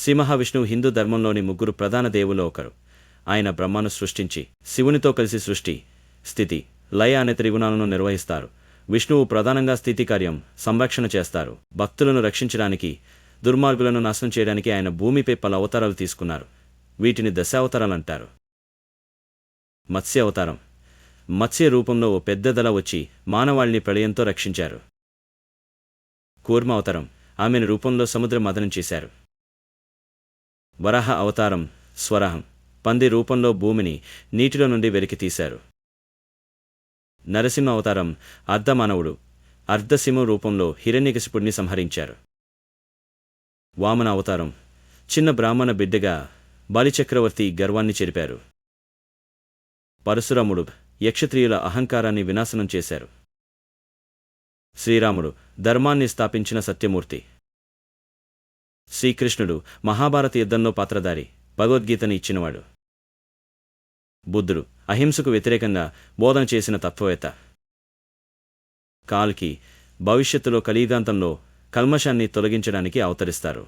శ్రీ మహావిష్ణువు హిందూ ధర్మంలోని ముగ్గురు ప్రధాన దేవుల్లో ఒకరు. ఆయన బ్రహ్మను సృష్టించి శివునితో కలిసి సృష్టి, స్థితి, లయ అనే త్రిగుణాలను నిర్వహిస్తారు. విష్ణువు ప్రధానంగా స్థితి కార్యం, సంరక్షణ చేస్తారు. భక్తులను రక్షించడానికి, దుర్మార్గులను నాశనం చేయడానికి ఆయన భూమిపై పలు అవతారాలు తీసుకున్నారు. వీటిని దశావతారాలంటారు. మత్స్య అవతారం. మత్స్య రూపంలో ఓ పెద్ద దళ వచ్చి మానవాళిని ప్రళయంతో రక్షించారు. కూర్మ అవతారం. ఆమెను రూపంలో సముద్ర మథనం చేశారు. వరాహ అవతారం. స్వరాహం. పంది రూపంలో భూమిని నీటిలో నుండి వెలికి తీశారు. నరసింహ అవతారం. అర్ధమానవుడు. అర్ధసింహ రూపంలో హిరణ్యకశిపుడిని సంహరించారు. వామన అవతారం. చిన్న బ్రాహ్మణ బిడ్డగా బలిచక్రవర్తి గర్వాన్ని చెరిపారు. పరశురాముడు. యక్షత్రియుల అహంకారాన్ని వినాశనం చేశారు. శ్రీరాముడు. ధర్మాన్ని స్థాపించిన సత్యమూర్తి. శ్రీకృష్ణుడు. మహాభారత యుద్ధంలో పాత్రధారి, భగవద్గీతని ఇచ్చినవాడు. బుద్ధుడు. అహింసకు వ్యతిరేకంగా బోధన చేసిన తత్వవేత్త. కాల్కి. భవిష్యత్తులో కలియుగాంతంలో కల్మషాన్ని తొలగించడానికి అవతరిస్తారు.